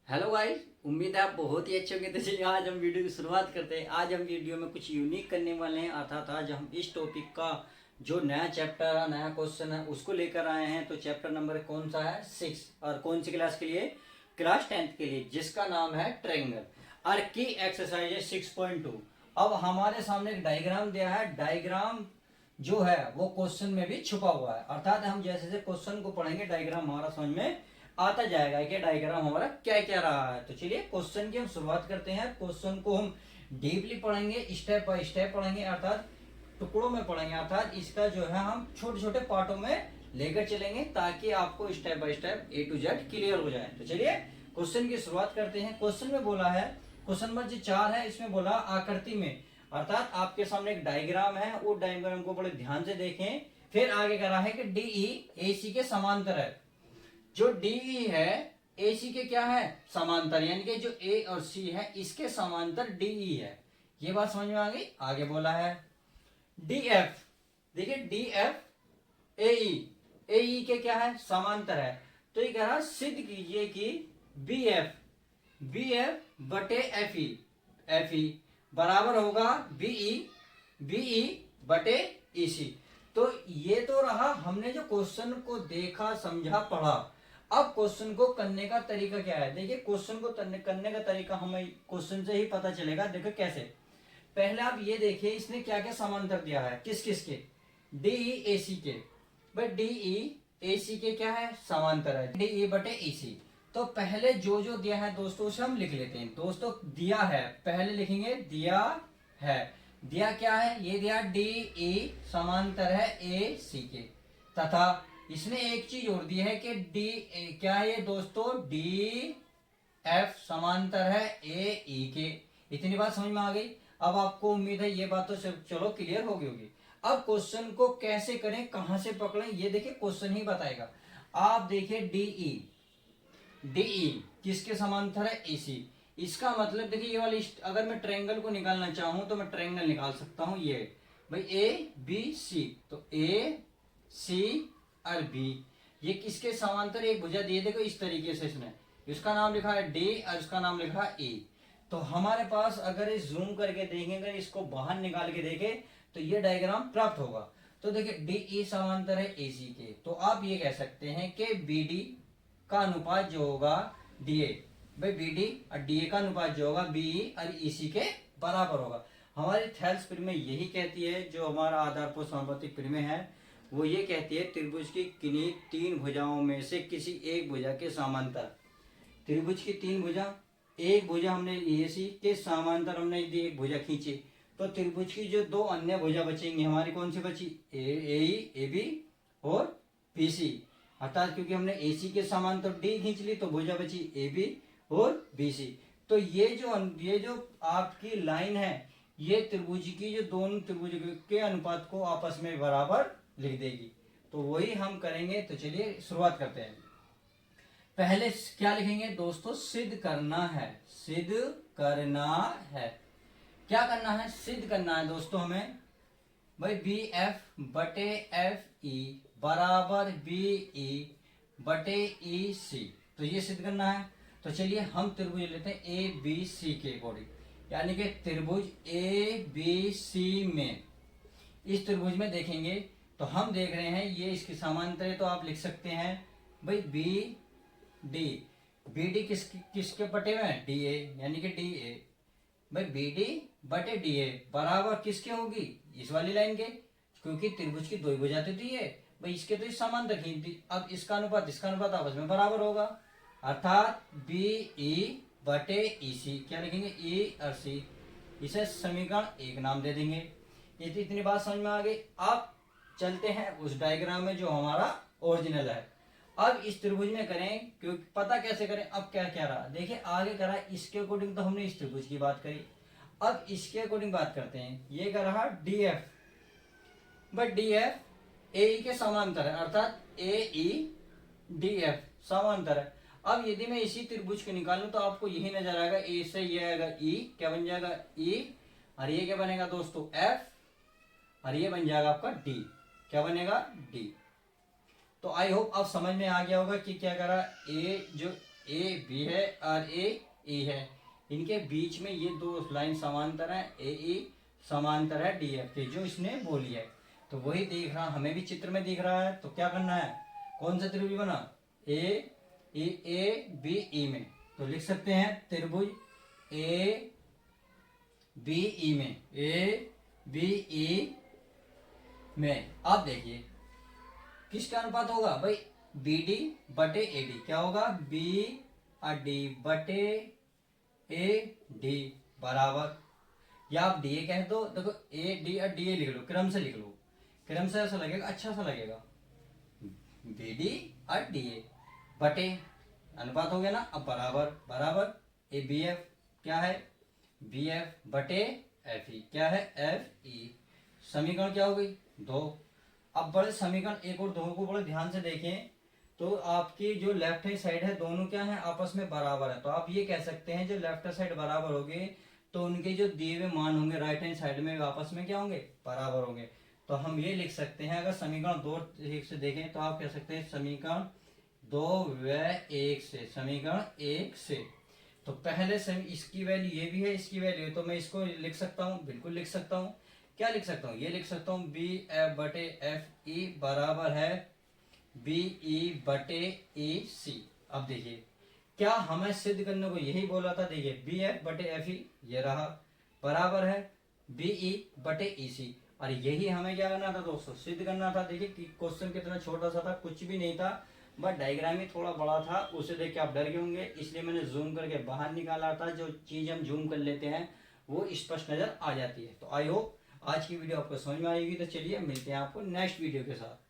Hello guys, उम्मीद है आप बहुत ही अच्छे होंगे। तो चलिए आज हम वीडियो की शुरुआत करते हैं। आज हम वीडियो में कुछ यूनिक करने वाले हैं, अर्थात आज हम इस टॉपिक का जो नया चैप्टर है, नया क्वेश्चन है, उसको लेकर आए हैं। तो चैप्टर नंबर कौन सा है? 6। और कौन सी क्लास के लिए? क्लास 10th के लिए, जिसका नाम है ट्रायंगल। और की एक्सरसाइज है 6.2। अब हमारे सामने एक डायग्राम दिया है। डायग्राम जो है वो क्वेश्चन में भी छुपा हुआ है, अर्थात हम जैसे जैसे क्वेश्चन को पढ़ेंगे डायग्राम हमारा समझ में आता जाएगा कि डायग्राम हमारा क्या क्या रहा है। तो चलिए क्वेश्चन की हम शुरुआत करते हैं। क्वेश्चन को हम डीपली पढ़ेंगे, स्टेप बाय स्टेप पढ़ेंगे, अर्थात टुकड़ों में पढ़ेंगे, अर्थात इसका जो है हम छोटे छोटे पार्टों में लेकर चलेंगे ताकि आपको step by step A to Z clear हो जाए। तो चलिए क्वेश्चन की शुरुआत करते हैं। क्वेश्चन में बोला है, क्वेश्चन नंबर जो 4 है, इसमें बोला आकृति में, अर्थात आपके सामने एक डायग्राम है, वो डायग्राम को बड़े ध्यान से देखें। फिर आगे करा है कि DE AC के समांतर है। जो DE है AC के क्या है? समांतर, यानी कि जो A और C है इसके समांतर DE है। ये बात समझ में आ गई। आगे बोला है DF, देखिए DF AE के क्या है? समांतर है। तो ये कह रहा सिद्ध कीजिए कि BF बटे FE बराबर होगा BE बटे EC। तो ये तो रहा हमने जो क्वेश्चन को देखा, समझा, पढ़ा। अब क्वेश्चन को करने का तरीका क्या है? देखिए क्वेश्चन को करने का तरीका हमें क्वेश्चन से ही पता चलेगा। देखो कैसे। पहले आप ये देखिए इसने क्या क्या समांतर दिया है, किस किस के? DE AC के। भाई DE AC के क्या है? समांतर है, DE बटे EC। तो पहले जो जो दिया है दोस्तों उसे हम लिख लेते हैं। दोस्तों दिया है, पहले लिखेंगे दिया है। दिया क्या है? ये दिया DE समांतर है AC के, तथा इसने एक चीज और दी है कि डी क्या है ये दोस्तों? DF समांतर है AE के। इतनी बात समझ में आ गई। अब आपको उम्मीद है ये बात तो चलो क्लियर हो गई होगी। अब क्वेश्चन को कैसे करें, कहां से पकड़ें, ये देखिए क्वेश्चन ही बताएगा। आप देखिए DE किसके समांतर है? AC। इसका मतलब देखिए ये वाली, अगर मैं ट्रायंगल को निकालना चाहूं तो मैं ट्रायंगल निकाल सकता हूं। ये भाई ABC, तो AC और B ये किसके समांतर एक भुजा दिए? देखो इस तरीके से इसने, इसका नाम लिखा है D और इसका नाम लिखा है E। तो हमारे पास अगर इस जूम करके देखेंगे, इसको बाहर निकाल के देखें तो ये डायग्राम प्राप्त होगा। तो देखिए DE समांतर है AC के, तो आप ये कह सकते हैं कि BD का अनुपात जो होगा DA, भाई BD और DA का अनुपात जो होगा BE और EC के बराबर होगा। हमारी थेल्स प्रमेय यही कहती है, जो हमारा आधारभूत समानुपातिक प्रमेय है वो ये कहती है त्रिभुज की किन्हीं तीन भुजाओं में से किसी एक भुजा के समांतर, त्रिभुज की तीन भुजा, एक भुजा हमने AC के समांतर हमने यदि एक भुजा खींची तो त्रिभुज की जो दो अन्य भुजा बचेंगी हमारी, कौन सी बची? AE AB और BC। अर्थात क्योंकि हमने AC के समांतर D खींच ली तो भुजा बची AB और BC। तो ये जो आपकी लाइन है ये त्रिभुज की जो दोनों त्रिभुज के अनुपात को आपस में बराबर लिख देगी। तो वही हम करेंगे। तो चलिए शुरुआत करते हैं। पहले क्या लिखेंगे दोस्तों? सिद्ध करना है, सिद्ध करना है। क्या करना है? सिद्ध करना है दोस्तों हमें। भाई BF बटे FE बराबर BE बटे EC, तो ये सिद्ध करना है। तो चलिए हम त्रिभुज लेते हैं ABC के अकॉर्डिंग, यानी कि त्रिभुज ABC में, इस त्रिभुज में देखेंगे तो हम देख रहे हैं ये इसके समांतर है, तो आप लिख सकते हैं भाई BD किसके बटे में? DA, यानी कि DA भाई BD बटे DA बराबर किसके होगी? इस वाली लाइन के, क्योंकि त्रिभुज की दो भुजा तो दी है भाई, इसके तो इस समांतर खींच दी। अब इसका अनुपात आपस में बराबर होगा, अर्थात BE बटे EC। क्या लिखेंगे? E और C, इसे समीकरण 1 नाम दे देंगे। इतनी बात समझ में आ गई। अब चलते हैं उस डायग्राम में जो हमारा ओरिजिनल है। अब इस त्रिभुज में करें, क्योंकि पता कैसे करें। अब क्या क्या रहा देखिए, आगे करा इसके अकॉर्डिंग तो हमने इस त्रिभुज की बात करी, अब इसके अकॉर्डिंग बात करते हैं। ये कर रहा DF, बट DF AE के समांतर है, अर्थात AE DF समांतर है। अब यदि मैं इसी त्रिभुज को निकालूं तो आपको यही नजर आएगा, A से ये आएगा E, क्या बन जाएगा? E, और ये क्या बनेगा दोस्तों? F, और ये बन जाएगा आपका D, क्या बनेगा? D। तो आई होप अब समझ में आ गया होगा कि क्या करा, ए जो ए बी है और ए ई है, इनके बीच में ये दो लाइन समांतर है, ए ई समांतर है डी एफ के, जो इसने बोली है। तो वही देख रहा, हमें भी चित्र में दिख रहा है, तो क्या करना है, कौन सा त्रिभुज बना, ए बी ई में, तो लिख सकते हैं त्रिभुज ए बी ई में, ए बी ई में। अब देखिए किसका अनुपात होगा भाई, बी डी बटे ए डी, क्या होगा, बी और डी बटे ए डी बराबर, या आप डी ए कह दो, देखो ए डी और डी ए लिख लो, क्रम से लिख लो, क्रम से ऐसा लगेगा, अच्छा सा लगेगा, बी डी और डी ए बटे, अनुपात हो गया ना, अब बराबर बराबर ए बी एफ, क्या है बी एफ बटे एफ ई, क्या है एफ ई, समीकरण क्या हो गई, दो। अब बड़े समीकरण एक और दो को बड़े ध्यान से देखें, तो आपकी जो लेफ्ट हैंड साइड है दोनों क्या है, आपस में बराबर है, तो आप ये कह सकते हैं जो लेफ्ट हैंड साइड बराबर होगी तो उनके जो दिए हुए मान होंगे राइट हैंड साइड में आपस में क्या होंगे, बराबर होंगे। तो हम ये लिख सकते हैं, अगर समीकरण दो एक से देखें तो आप कह सकते हैं समीकरण दो व एक से, समीकरण एक से, तो पहले से इसकी वैल्यू ये भी है, इसकी वैल्यू, तो मैं इसको लिख सकता हूँ, बिल्कुल लिख सकता हूँ, क्या लिख सकता हूँ, ये लिख सकता हूँ बी एफ बटे एफ ई बराबर है बी ई बटे ई सी। अब देखिए क्या हमें सिद्ध करने को यही बोला था, देखिए बी एफ बटे एफ ई ये रहा, बराबर है बी ई बटे ई सी, और यही हमें क्या करना था दोस्तों, सिद्ध करना था। देखिए कि क्वेश्चन कितना छोटा सा था, कुछ भी नहीं था, बट डायग्राम ही थोड़ा बड़ा था, उसे देख के आप डर गए होंगे, इसलिए मैंने जूम करके बाहर निकाला था, जो चीज हम जूम कर लेते हैं वो स्पष्ट नजर आ जाती है। तो आई होप आज की वीडियो आपको समझ में आएगी, तो चलिए मिलते हैं आपको नेक्स्ट वीडियो के साथ।